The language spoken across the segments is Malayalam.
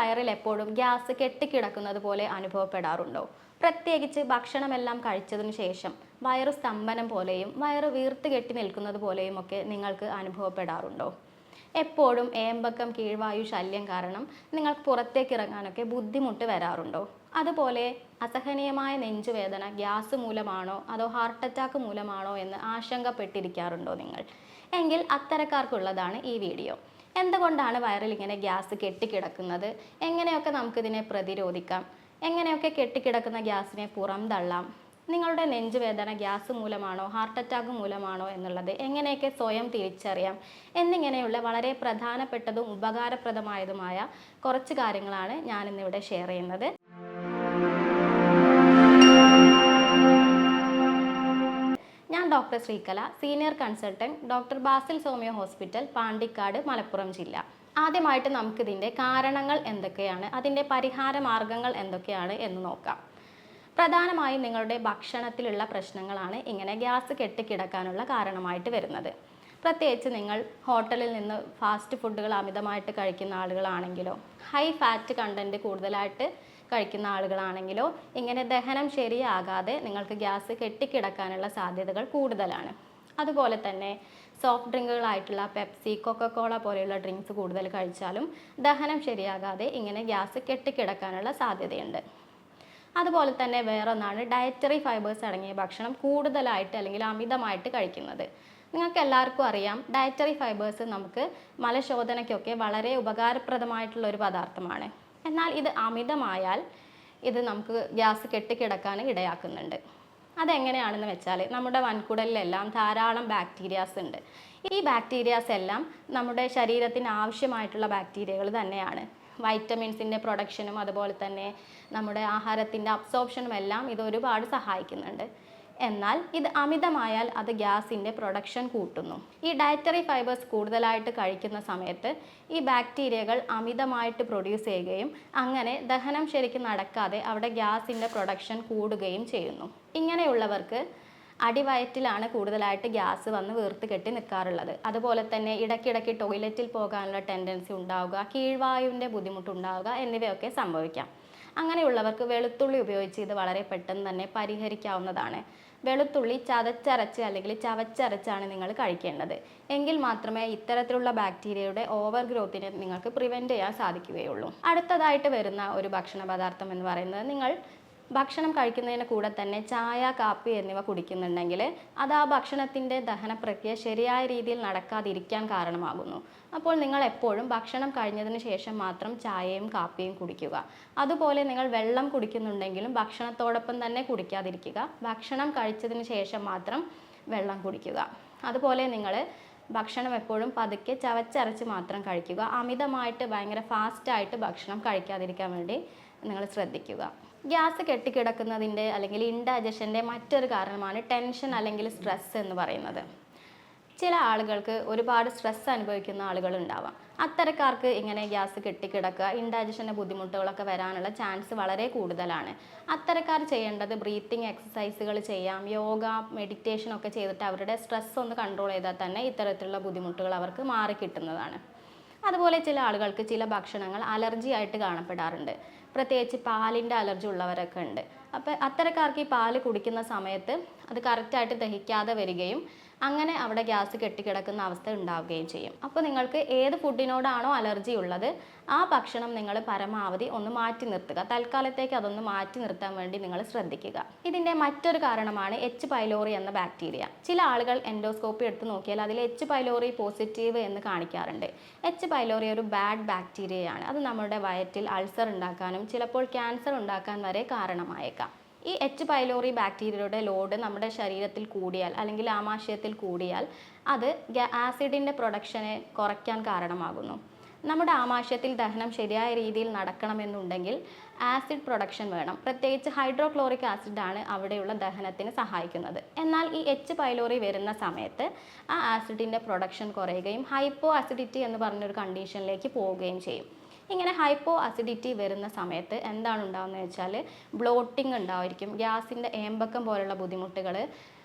വയറിൽ എപ്പോഴും ഗ്യാസ് കെട്ടിക്കിടക്കുന്നത് പോലെ അനുഭവപ്പെടാറുണ്ടോ? പ്രത്യേകിച്ച് ഭക്ഷണമെല്ലാം കഴിച്ചതിന് ശേഷം വയറു സ്തംഭനം പോലെയും വയറ് വീർത്ത് കെട്ടി നിൽക്കുന്നത് പോലെയും ഒക്കെ നിങ്ങൾക്ക് അനുഭവപ്പെടാറുണ്ടോ? എപ്പോഴും ഏമ്പക്കം കീഴ്വായു ശല്യം കാരണം നിങ്ങൾക്ക് പുറത്തേക്ക് ഇറങ്ങാനൊക്കെ ബുദ്ധിമുട്ട് വരാറുണ്ടോ? അതുപോലെ അസഹനീയമായ നെഞ്ചുവേദന ഗ്യാസ് മൂലമാണോ അതോ ഹാർട്ട് അറ്റാക്ക് മൂലമാണോ എന്ന് ആശങ്കപ്പെട്ടിരിക്കാറുണ്ടോ നിങ്ങൾ? എങ്കിൽ അത്തരക്കാർക്കുള്ളതാണ് ഈ വീഡിയോ. എന്തുകൊണ്ടാണ് വയറിൽ ഇങ്ങനെ ഗ്യാസ് കെട്ടിക്കിടക്കുന്നത്? എങ്ങനെയൊക്കെ നമുക്കിതിനെ പ്രതിരോധിക്കാം? എങ്ങനെയൊക്കെ കെട്ടിക്കിടക്കുന്ന ഗ്യാസിനെ പുറംതള്ളാം? നിങ്ങളുടെ നെഞ്ചുവേദന ഗ്യാസ് മൂലമാണോ ഹാർട്ട് അറ്റാക്ക് മൂലമാണോ എന്നുള്ളത് എങ്ങനെയൊക്കെ സ്വയം തിരിച്ചറിയാം എന്നിങ്ങനെയുള്ള വളരെ പ്രധാനപ്പെട്ടതും ഉപകാരപ്രദമായതുമായ കുറച്ച് കാര്യങ്ങളാണ് ഞാനിന്നിവിടെ ഷെയർ ചെയ്യുന്നത്. ഞാൻ doctor Sreekala, senior consultant, doctor Basil homoeo hospital, Pandikkad, Malappuram ജില്ല. ആദ്യമായിട്ട് നമുക്കിതിൻ്റെ കാരണങ്ങൾ എന്തൊക്കെയാണ്, അതിൻ്റെ പരിഹാര മാർഗങ്ങൾ എന്തൊക്കെയാണ് എന്ന് നോക്കാം. പ്രധാനമായും നിങ്ങളുടെ ഭക്ഷണത്തിലുള്ള പ്രശ്നങ്ങളാണ് ഇങ്ങനെ ഗ്യാസ് കെട്ടിക്കിടക്കാനുള്ള കാരണമായിട്ട് വരുന്നത്. പ്രത്യേകിച്ച് നിങ്ങൾ ഹോട്ടലിൽ നിന്ന് ഫാസ്റ്റ് ഫുഡുകൾ അമിതമായിട്ട് കഴിക്കുന്ന ആളുകളാണെങ്കിലോ, ഹൈ ഫാറ്റ് കണ്ടൻറ്റ് കൂടുതലായിട്ട് കഴിക്കുന്ന ആളുകളാണെങ്കിലോ ഇങ്ങനെ ദഹനം ശരിയാകാതെ നിങ്ങൾക്ക് ഗ്യാസ് കെട്ടിക്കിടക്കാനുള്ള സാധ്യതകൾ കൂടുതലാണ്. അതുപോലെ തന്നെ സോഫ്റ്റ് ഡ്രിങ്കുകളായിട്ടുള്ള പെപ്സി, കൊക്കക്കോള പോലെയുള്ള ഡ്രിങ്ക്സ് കൂടുതൽ കഴിച്ചാലും ദഹനം ശരിയാകാതെ ഇങ്ങനെ ഗ്യാസ് കെട്ടിക്കിടക്കാനുള്ള സാധ്യതയുണ്ട്. അതുപോലെ തന്നെ വേറൊന്നാണ് ഡയറ്ററി ഫൈബേഴ്സ് അടങ്ങിയ ഭക്ഷണം കൂടുതലായിട്ട് അല്ലെങ്കിൽ അമിതമായിട്ട് കഴിക്കുന്നത്. നിങ്ങൾക്ക് എല്ലാവർക്കും അറിയാം, ഡയറ്ററി ഫൈബേഴ്സ് നമുക്ക് മലശോധനയ്ക്കൊക്കെ വളരെ ഉപകാരപ്രദമായിട്ടുള്ള ഒരു പദാർത്ഥമാണ്. എന്നാൽ ഇത് അമിതമായാൽ ഇത് നമുക്ക് ഗ്യാസ് കെട്ടിക്കിടക്കാൻ ഇടയാക്കുന്നുണ്ട്. അതെങ്ങനെയാണെന്ന് വെച്ചാൽ, നമ്മുടെ വൻകുടലിലെല്ലാം ധാരാളം ബാക്ടീരിയാസ് ഉണ്ട്. ഈ ബാക്ടീരിയാസ് എല്ലാം നമ്മുടെ ശരീരത്തിന് ആവശ്യമായിട്ടുള്ള ബാക്ടീരിയകൾ തന്നെയാണ്. വൈറ്റമിൻസിൻ്റെ പ്രൊഡക്ഷനും അതുപോലെ തന്നെ നമ്മുടെ ആഹാരത്തിൻ്റെ അബ്സോർപ്ഷനും എല്ലാം ഇത് ഒരുപാട് സഹായിക്കുന്നുണ്ട്. എന്നാൽ ഇത് അമിതമായാൽ അത് ഗ്യാസിൻ്റെ പ്രൊഡക്ഷൻ കൂട്ടുന്നു. ഈ ഡയറ്ററി ഫൈബേഴ്സ് കൂടുതലായിട്ട് കഴിക്കുന്ന സമയത്ത് ഈ ബാക്ടീരിയകൾ അമിതമായിട്ട് പ്രൊഡ്യൂസ് ചെയ്യുകയും അങ്ങനെ ദഹനം ശരിക്കും നടക്കാതെ അവിടെ ഗ്യാസിൻ്റെ പ്രൊഡക്ഷൻ കൂടുകയും ചെയ്യുന്നു. ഇങ്ങനെയുള്ളവർക്ക് അടിവയറ്റിലാണ് കൂടുതലായിട്ട് ഗ്യാസ് വന്ന് വീർത്ത് കെട്ടി നിൽക്കാറുള്ളത്. അതുപോലെ തന്നെ ഇടയ്ക്കിടയ്ക്ക് ടോയ്ലറ്റിൽ പോകാനുള്ള ടെൻഡൻസി ഉണ്ടാവുക, കീഴ്വായുവിൻ്റെ ബുദ്ധിമുട്ടുണ്ടാവുക എന്നിവയൊക്കെ സംഭവിക്കാം. അങ്ങനെയുള്ളവർക്ക് വെളുത്തുള്ളി ഉപയോഗിച്ച് ഇത് വളരെ പെട്ടെന്ന് തന്നെ പരിഹരിക്കാവുന്നതാണ്. വെളുത്തുള്ളി ചതച്ചരച്ച് അല്ലെങ്കിൽ ചവച്ചരച്ചാണ് നിങ്ങൾ കഴിക്കേണ്ടത്. എങ്കിൽ മാത്രമേ ഇത്തരത്തിലുള്ള ബാക്ടീരിയയുടെ ഓവർ ഗ്രോത്തിനെ നിങ്ങൾക്ക് പ്രിവെൻറ്റ് ചെയ്യാൻ സാധിക്കുകയുള്ളൂ. അടുത്തതായിട്ട് വരുന്ന ഒരു ഭക്ഷണ പദാർത്ഥം എന്ന് പറയുന്നത്, നിങ്ങൾ ഭക്ഷണം കഴിക്കുന്നതിന് കൂടെ തന്നെ ചായ, കാപ്പി എന്നിവ കുടിക്കുന്നുണ്ടെങ്കിൽ അത് ആ ഭക്ഷണത്തിൻ്റെ ദഹന പ്രക്രിയ ശരിയായ രീതിയിൽ നടക്കാതിരിക്കാൻ കാരണമാകുന്നു. അപ്പോൾ നിങ്ങൾ എപ്പോഴും ഭക്ഷണം കഴിഞ്ഞതിന് ശേഷം മാത്രം ചായയും കാപ്പിയും കുടിക്കുക. അതുപോലെ നിങ്ങൾ വെള്ളം കുടിക്കുന്നുണ്ടെങ്കിലും ഭക്ഷണത്തോടൊപ്പം തന്നെ കുടിക്കാതിരിക്കുക. ഭക്ഷണം കഴിച്ചതിന് ശേഷം മാത്രം വെള്ളം കുടിക്കുക. അതുപോലെ നിങ്ങൾ ഭക്ഷണം എപ്പോഴും പതുക്കെ ചവച്ചരച്ച് മാത്രം കഴിക്കുക. അമിതമായിട്ട് ഭയങ്കര ഫാസ്റ്റായിട്ട് ഭക്ഷണം കഴിക്കാതിരിക്കാൻ വേണ്ടി നിങ്ങൾ ശ്രദ്ധിക്കുക. ഗ്യാസ് കെട്ടിക്കിടക്കുന്നതിൻ്റെ അല്ലെങ്കിൽ ഇൻഡൈജഷൻ്റെ മറ്റൊരു കാരണമാണ് ടെൻഷൻ അല്ലെങ്കിൽ സ്ട്രെസ് എന്ന് പറയുന്നത്. ചില ആളുകൾക്ക് ഒരുപാട് സ്ട്രെസ് അനുഭവിക്കുന്ന ആളുകളുണ്ടാവാം. അത്തരക്കാർക്ക് ഇങ്ങനെ ഗ്യാസ് കെട്ടിക്കിടക്കുക, ഇൻഡൈജഷൻ്റെ ബുദ്ധിമുട്ടുകളൊക്കെ വരാനുള്ള ചാൻസ് വളരെ കൂടുതലാണ്. അത്തരക്കാർ ചെയ്യേണ്ടത് ബ്രീത്തിങ് എക്സസൈസുകൾ ചെയ്യാം, യോഗ, മെഡിറ്റേഷൻ ഒക്കെ ചെയ്തിട്ട് അവരുടെ സ്ട്രെസ് ഒന്ന് കൺട്രോൾ ചെയ്താൽ തന്നെ ഇത്തരത്തിലുള്ള ബുദ്ധിമുട്ടുകൾ അവർക്ക് മാറിക്കിട്ടുന്നതാണ്. അതുപോലെ ചില ആളുകൾക്ക് ചില ഭക്ഷണങ്ങൾ അലർജി ആയിട്ട് കാണപ്പെടാറുണ്ട്. പ്രത്യേകിച്ച് പാലിൻ്റെ അലർജി ഉള്ളവരൊക്കെ ഉണ്ട്. അപ്പോൾ അത്തരക്കാർക്ക് ഈ പാല് കുടിക്കുന്ന സമയത്ത് അത് കറക്റ്റായിട്ട് ദഹിക്കാതെ വരികയും അങ്ങനെ അവിടെ ഗ്യാസ് കെട്ടിക്കിടക്കുന്ന അവസ്ഥ ഉണ്ടാവുകയും ചെയ്യും. അപ്പോൾ നിങ്ങൾക്ക് ഏത് ഫുഡിനോടാണോ അലർജി ഉള്ളത് ആ ഭക്ഷണം നിങ്ങൾ പരമാവധി ഒന്ന് മാറ്റി നിർത്തുക. തൽക്കാലത്തേക്ക് അതൊന്ന് മാറ്റി നിർത്താൻ വേണ്ടി നിങ്ങൾ ശ്രദ്ധിക്കുക. ഇതിൻ്റെ മറ്റൊരു കാരണമാണ് എച്ച് പൈലോറി എന്ന ബാക്ടീരിയ. ചില ആളുകൾ എൻഡോസ്കോപ്പി എടുത്ത് നോക്കിയാൽ അതിൽ എച്ച് പൈലോറി പോസിറ്റീവ് എന്ന് കാണിക്കാറുണ്ട്. എച്ച് പൈലോറി ഒരു ബാഡ് ബാക്ടീരിയയാണ്. അത് നമ്മുടെ വയറ്റിൽ അൾസർ ഉണ്ടാക്കാനും ചിലപ്പോൾ ക്യാൻസർ ഉണ്ടാക്കാൻ വരെ കാരണമായേക്കാം. ഈ എച്ച് പൈലോറി ബാക്ടീരിയയുടെ ലോഡ് നമ്മുടെ ശരീരത്തിൽ കൂടിയാൽ അല്ലെങ്കിൽ ആമാശയത്തിൽ കൂടിയാൽ അത് ആസിഡിൻ്റെ പ്രൊഡക്ഷനെ കുറയ്ക്കാൻ കാരണമാകുന്നു. നമ്മുടെ ആമാശയത്തിൽ ദഹനം ശരിയായ രീതിയിൽ നടക്കണമെന്നുണ്ടെങ്കിൽ ആസിഡ് പ്രൊഡക്ഷൻ വേണം. പ്രത്യേകിച്ച് ഹൈഡ്രോക്ലോറിക് ആസിഡാണ് അവിടെയുള്ള ദഹനത്തിന് സഹായിക്കുന്നത്. എന്നാൽ ഈ എച്ച് പൈലോറി വരുന്ന സമയത്ത് ആ ആസിഡിൻ്റെ പ്രൊഡക്ഷൻ കുറയുകയും ഹൈപ്പോ ആസിഡിറ്റി എന്ന് പറഞ്ഞൊരു കണ്ടീഷനിലേക്ക് പോവുകയും ചെയ്യും. ഇങ്ങനെ ഹൈപ്പോ അസിഡിറ്റി വരുന്ന സമയത്ത് എന്താണ് ഉണ്ടാകുന്നത് വെച്ചാൽ ബ്ലോട്ടിംഗ് ഉണ്ടായിരിക്കും, ഗ്യാസിൻ്റെ ഏമ്പക്കം പോലുള്ള ബുദ്ധിമുട്ടുകൾ,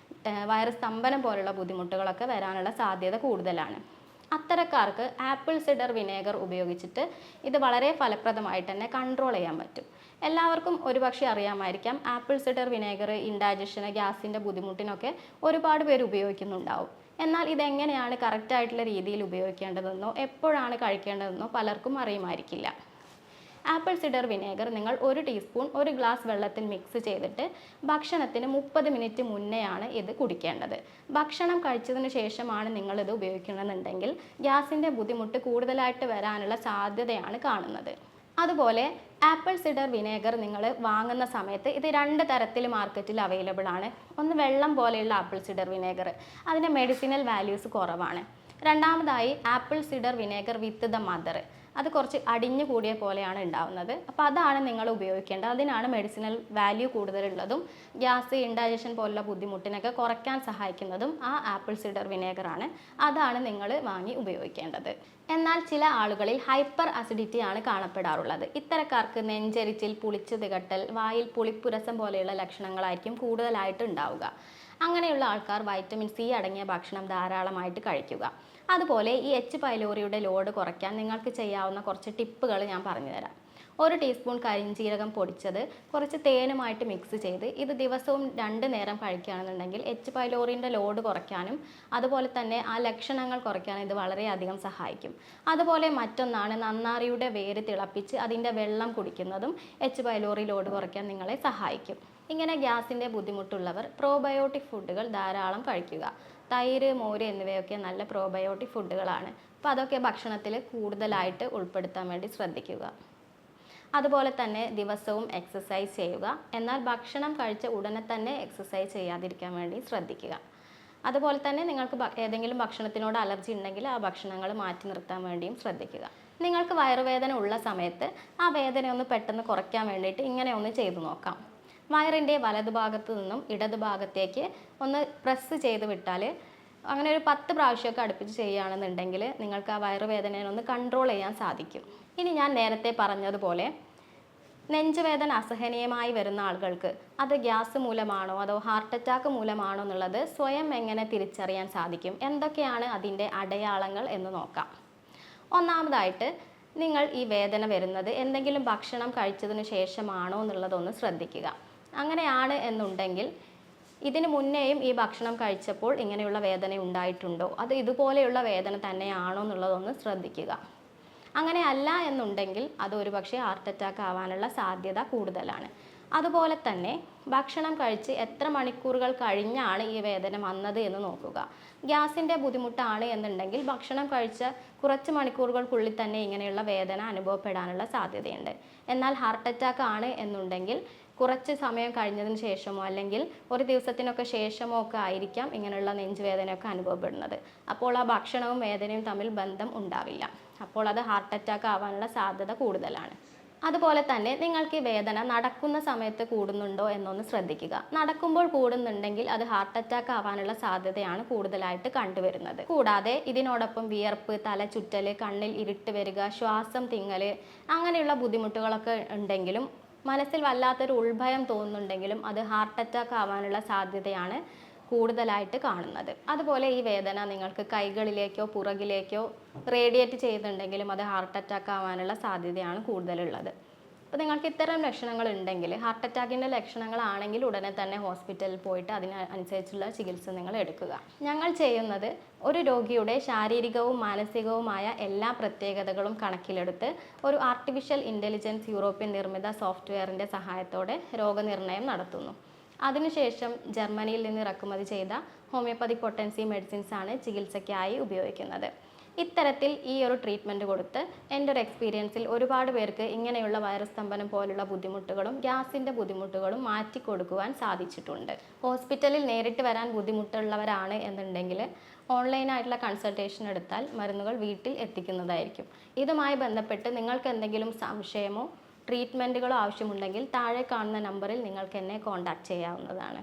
വയറ് സ്തംഭനം പോലുള്ള ബുദ്ധിമുട്ടുകളൊക്കെ വരാനുള്ള സാധ്യത കൂടുതലാണ്. അത്തരക്കാർക്ക് ആപ്പിൾ സിഡർ വിനേഗർ ഉപയോഗിച്ചിട്ട് ഇത് വളരെ ഫലപ്രദമായിട്ട് തന്നെ കൺട്രോൾ ചെയ്യാൻ പറ്റും. എല്ലാവർക്കും ഒരുപക്ഷെ അറിയാമായിരിക്കാം, ആപ്പിൾ സിഡർ വിനേഗർ ഇൻഡൈജഷന്, ഗ്യാസിൻ്റെ ബുദ്ധിമുട്ടിനൊക്കെ ഒരുപാട് പേര് ഉപയോഗിക്കുന്നുണ്ടാവും. എന്നാൽ ഇതെങ്ങനെയാണ് കറക്റ്റായിട്ടുള്ള രീതിയിൽ ഉപയോഗിക്കേണ്ടതെന്നോ എപ്പോഴാണ് കഴിക്കേണ്ടതെന്നോ പലർക്കും അറിയുമായിരിക്കില്ല. ആപ്പിൾ സിഡർ വിനേഗർ നിങ്ങൾ 1 ടീസ്പൂൺ 1 ഗ്ലാസ് വെള്ളത്തിൽ മിക്സ് ചെയ്തിട്ട് ഭക്ഷണത്തിന് 30 മിനിറ്റ് മുന്നെയാണ് ഇത് കുടിക്കേണ്ടത്. ഭക്ഷണം കഴിച്ചതിന് ശേഷമാണ് നിങ്ങളിത് ഉപയോഗിക്കണമെന്നുണ്ടെങ്കിൽ ഗ്യാസിൻ്റെ ബുദ്ധിമുട്ട് കൂടുതലായിട്ട് വരാനുള്ള സാധ്യതയാണ് കാണുന്നത്. അതുപോലെ ആപ്പിൾ സിഡർ വിനേഗർ നിങ്ങൾ വാങ്ങുന്ന സമയത്ത് ഇത് 2 തരത്തിൽ മാർക്കറ്റിൽ അവൈലബിൾ ആണ്. ഒന്ന് വെള്ളം പോലെയുള്ള ആപ്പിൾ സിഡർ വിനേഗർ, അതിൻ്റെ മെഡിസിനൽ വാല്യൂസ് കുറവാണ്. രണ്ടാമതായി apple cider vinegar with the mother, അത് കുറച്ച് അടിഞ്ഞു കൂടിയ പോലെയാണ് ഉണ്ടാവുന്നത്. അപ്പോൾ അതാണ് നിങ്ങൾ ഉപയോഗിക്കേണ്ടത്. അതിനാണ് മെഡിസിനൽ വാല്യൂ കൂടുതലുള്ളതും ഗ്യാസ്, ഇൻഡൈജഷൻ പോലുള്ള ബുദ്ധിമുട്ടിനൊക്കെ കുറയ്ക്കാൻ സഹായിക്കുന്നതും ആ ആപ്പിൾ സിഡർ വിനേഗറാണ്. അതാണ് നിങ്ങൾ വാങ്ങി ഉപയോഗിക്കേണ്ടത്. എന്നാൽ ചില ആളുകളിൽ ഹൈപ്പർ അസിഡിറ്റി ആണ് കാണപ്പെടാറുള്ളത്. ഇത്തരക്കാർക്ക് നെഞ്ചരിച്ചിൽ, പുളിച്ചു തികട്ടൽ, വായിൽ പുളിപ്പുരസം പോലെയുള്ള ലക്ഷണങ്ങളായിരിക്കും കൂടുതലായിട്ട് ഉണ്ടാവുക. അങ്ങനെയുള്ള ആൾക്കാർ വൈറ്റമിൻ സി അടങ്ങിയ ഭക്ഷണം ധാരാളമായിട്ട് കഴിക്കുക. അതുപോലെ ഈ എച്ച് പൈലോറിയുടെ ലോഡ് കുറയ്ക്കാൻ നിങ്ങൾക്ക് ചെയ്യാവുന്ന കുറച്ച് ടിപ്പുകൾ ഞാൻ പറഞ്ഞുതരാം. 1 ടീസ്പൂൺ കരിഞ്ജീരകം പൊടിച്ചത് കുറച്ച് തേനുമായിട്ട് മിക്സ് ചെയ്ത് ഇത് ദിവസവും 2 നേരം കഴിക്കുകയാണെന്നുണ്ടെങ്കിൽ എച്ച് പൈലോറിൻ്റെ ലോഡ് കുറയ്ക്കാനും അതുപോലെ തന്നെ ആ ലക്ഷണങ്ങൾ കുറയ്ക്കാനും ഇത് വളരെയധികം സഹായിക്കും. അതുപോലെ മറ്റൊന്നാണ് നന്നാറിയുടെ വേര് തിളപ്പിച്ച് അതിൻ്റെ വെള്ളം കുടിക്കുന്നതും എച്ച് പൈലോറി ലോഡ് കുറയ്ക്കാൻ നിങ്ങളെ സഹായിക്കും. ഇങ്ങനെ ഗ്യാസിൻ്റെ ബുദ്ധിമുട്ടുള്ളവർ പ്രോബയോട്ടിക് ഫുഡുകൾ ധാരാളം കഴിക്കുക. തൈര്, മോര് എന്നിവയൊക്കെ നല്ല പ്രോബയോട്ടിക് ഫുഡുകളാണ്. അപ്പോൾ അതൊക്കെ ഭക്ഷണത്തിൽ കൂടുതലായിട്ട് ഉൾപ്പെടുത്താൻ വേണ്ടി ശ്രദ്ധിക്കുക. അതുപോലെ തന്നെ ദിവസവും എക്സസൈസ് ചെയ്യുക. എന്നാൽ ഭക്ഷണം കഴിച്ച ഉടനെ തന്നെ എക്സസൈസ് ചെയ്യാതിരിക്കാൻ വേണ്ടി ശ്രദ്ധിക്കുക. അതുപോലെ തന്നെ നിങ്ങൾക്ക് ഏതെങ്കിലും ഭക്ഷണത്തിനോട് അലർജി ഉണ്ടെങ്കിൽ ആ ഭക്ഷണങ്ങൾ മാറ്റി നിർത്താൻ വേണ്ടിയും ശ്രദ്ധിക്കുക. നിങ്ങൾക്ക് വയറുവേദന ഉള്ള സമയത്ത് ആ വേദന ഒന്ന് പെട്ടെന്ന് കുറയ്ക്കാൻ വേണ്ടിയിട്ട് ഇങ്ങനെ ഒന്ന് ചെയ്തു നോക്കാം. വയറിൻ്റെ വലതുഭാഗത്തു നിന്നും ഇടതുഭാഗത്തേക്ക് ഒന്ന് പ്രസ് ചെയ്ത് വിട്ടാൽ, അങ്ങനെ ഒരു 10 പ്രാവശ്യമൊക്കെ അടുപ്പിച്ച് ചെയ്യുകയാണെന്നുണ്ടെങ്കിൽ നിങ്ങൾക്ക് ആ വയറുവേദനയെ ഒന്ന് കൺട്രോൾ ചെയ്യാൻ സാധിക്കും. ഇനി ഞാൻ നേരത്തെ പറഞ്ഞതുപോലെ നെഞ്ചുവേദന അസഹനീയമായി വരുന്ന ആളുകൾക്ക് അത് ഗ്യാസ് മൂലമാണോ അതോ ഹാർട്ട് അറ്റാക്ക് മൂലമാണോ എന്നുള്ളത് സ്വയം എങ്ങനെ തിരിച്ചറിയാൻ സാധിക്കും, എന്തൊക്കെയാണ് അതിൻ്റെ അടയാളങ്ങൾ എന്ന് നോക്കാം. ഒന്നാമതായിട്ട് നിങ്ങൾ ഈ വേദന വരുന്നത് എന്തെങ്കിലും ഭക്ഷണം കഴിച്ചതിന് ശേഷമാണോ എന്നുള്ളതൊന്ന് ശ്രദ്ധിക്കുക. അങ്ങനെയാണ് എന്നുണ്ടെങ്കിൽ ഇതിന് മുന്നേയും ഈ ഭക്ഷണം കഴിച്ചപ്പോൾ ഇങ്ങനെയുള്ള വേദന ഉണ്ടായിട്ടുണ്ടോ, അത് ഇതുപോലെയുള്ള വേദന തന്നെയാണോ എന്നുള്ളതൊന്ന് ശ്രദ്ധിക്കുക. അങ്ങനെ അല്ല എന്നുണ്ടെങ്കിൽ അത് ഒരുപക്ഷെ ഹാർട്ട് അറ്റാക്ക് ആവാനുള്ള സാധ്യത കൂടുതലാണ്. അതുപോലെ തന്നെ ഭക്ഷണം കഴിച്ച് എത്ര മണിക്കൂറുകൾ കഴിഞ്ഞാണ് ഈ വേദന വന്നത് എന്ന് നോക്കുക. ഗ്യാസിൻ്റെ ബുദ്ധിമുട്ടാണ് എന്നുണ്ടെങ്കിൽ ഭക്ഷണം കഴിച്ച കുറച്ച് മണിക്കൂറുകൾക്കുള്ളിൽ തന്നെ ഇങ്ങനെയുള്ള വേദന അനുഭവപ്പെടാനുള്ള സാധ്യതയുണ്ട്. എന്നാൽ ഹാർട്ട് അറ്റാക്ക് ആണ് എന്നുണ്ടെങ്കിൽ കുറച്ച് സമയം കഴിഞ്ഞതിന് ശേഷമോ അല്ലെങ്കിൽ ഒരു ദിവസത്തിനൊക്കെ ശേഷമോ ഒക്കെ ആയിരിക്കാം ഇങ്ങനെയുള്ള നെഞ്ചുവേദനയൊക്കെ അനുഭവപ്പെടുന്നത്. അപ്പോൾ ആ ഭക്ഷണവും വേദനയും തമ്മിൽ ബന്ധം ഉണ്ടാവില്ല. അപ്പോൾ അത് ഹാർട്ട് അറ്റാക്ക് ആവാനുള്ള സാധ്യത കൂടുതലാണ്. അതുപോലെ തന്നെ നിങ്ങൾക്ക് ഈ വേദന നടക്കുന്ന സമയത്ത് കൂടുന്നുണ്ടോ എന്നൊന്ന് ശ്രദ്ധിക്കുക. നടക്കുമ്പോൾ കൂടുന്നുണ്ടെങ്കിൽ അത് ഹാർട്ട് അറ്റാക്ക് ആവാനുള്ള സാധ്യതയാണ് കൂടുതലായിട്ട് കണ്ടുവരുന്നത്. കൂടാതെ ഇതിനോടൊപ്പം വിയർപ്പ്, തലചുറ്റൽ, കണ്ണിൽ ഇരുട്ട് വരിക, ശ്വാസം തിങ്ങൽ അങ്ങനെയുള്ള ബുദ്ധിമുട്ടുകളൊക്കെ ഉണ്ടെങ്കിലും മനസ്സിൽ വല്ലാത്തൊരു ഉൾഭയം തോന്നുന്നുണ്ടെങ്കിലും അത് ഹാർട്ട് അറ്റാക്ക് ആവാനുള്ള സാധ്യതയാണ് കൂടുതലായിട്ട് കാണുന്നത്. അതുപോലെ ഈ വേദന നിങ്ങൾക്ക് കൈകളിലേക്കോ പുറകിലേക്കോ റേഡിയേറ്റ് ചെയ്യുന്നുണ്ടെങ്കിലും അത് ഹാർട്ട് അറ്റാക്ക് ആവാനുള്ള സാധ്യതയാണ് കൂടുതലുള്ളത്. അപ്പോൾ നിങ്ങൾക്ക് ഇത്തരം ലക്ഷണങ്ങൾ ഉണ്ടെങ്കിൽ, ഹാർട്ട് അറ്റാക്കിൻ്റെ ലക്ഷണങ്ങളാണെങ്കിൽ ഉടനെ തന്നെ ഹോസ്പിറ്റലിൽ പോയിട്ട് അതിനനുസരിച്ചുള്ള ചികിത്സ നിങ്ങൾ എടുക്കുക. ഞങ്ങൾ ചെയ്യുന്നത് ഒരു രോഗിയുടെ ശാരീരികവും മാനസികവുമായ എല്ലാ പ്രത്യേകതകളും കണക്കിലെടുത്ത് ഒരു ആർട്ടിഫിഷ്യൽ ഇൻ്റലിജൻസ് യൂറോപ്യൻ നിർമ്മിത സോഫ്റ്റ്വെയറിൻ്റെ സഹായത്തോടെ രോഗനിർണയം നടത്തുന്നു. അതിനുശേഷം ജർമ്മനിയിൽ നിന്ന് ഇറക്കുമതി ചെയ്ത ഹോമിയോപ്പതിക് പൊട്ടൻസി മെഡിസിൻസ് ആണ് ചികിത്സയ്ക്കായി ഉപയോഗിക്കുന്നത്. ഇത്തരത്തിൽ ഈ ഒരു ട്രീറ്റ്മെൻറ്റ് കൊടുത്ത് എൻ്റെ ഒരു എക്സ്പീരിയൻസിൽ ഒരുപാട് പേർക്ക് ഇങ്ങനെയുള്ള വൈറസ് സ്തംഭനം പോലുള്ള ബുദ്ധിമുട്ടുകളും ഗ്യാസിൻ്റെ ബുദ്ധിമുട്ടുകളും മാറ്റിക്കൊടുക്കുവാൻ സാധിച്ചിട്ടുണ്ട്. ഹോസ്പിറ്റലിൽ നേരിട്ട് വരാൻ ബുദ്ധിമുട്ടുള്ളവരാണ് എന്നുണ്ടെങ്കിൽ ഓൺലൈനായിട്ടുള്ള കൺസൾട്ടേഷൻ എടുത്താൽ മരുന്നുകൾ വീട്ടിൽ എത്തിക്കുന്നതായിരിക്കും. ഇതുമായി ബന്ധപ്പെട്ട് നിങ്ങൾക്ക് എന്തെങ്കിലും സംശയമോ ട്രീറ്റ്മെൻറ്റുകളോ ആവശ്യമുണ്ടെങ്കിൽ താഴെ കാണുന്ന നമ്പറിൽ നിങ്ങൾക്ക് എന്നെ കോൺടാക്റ്റ് ചെയ്യാവുന്നതാണ്.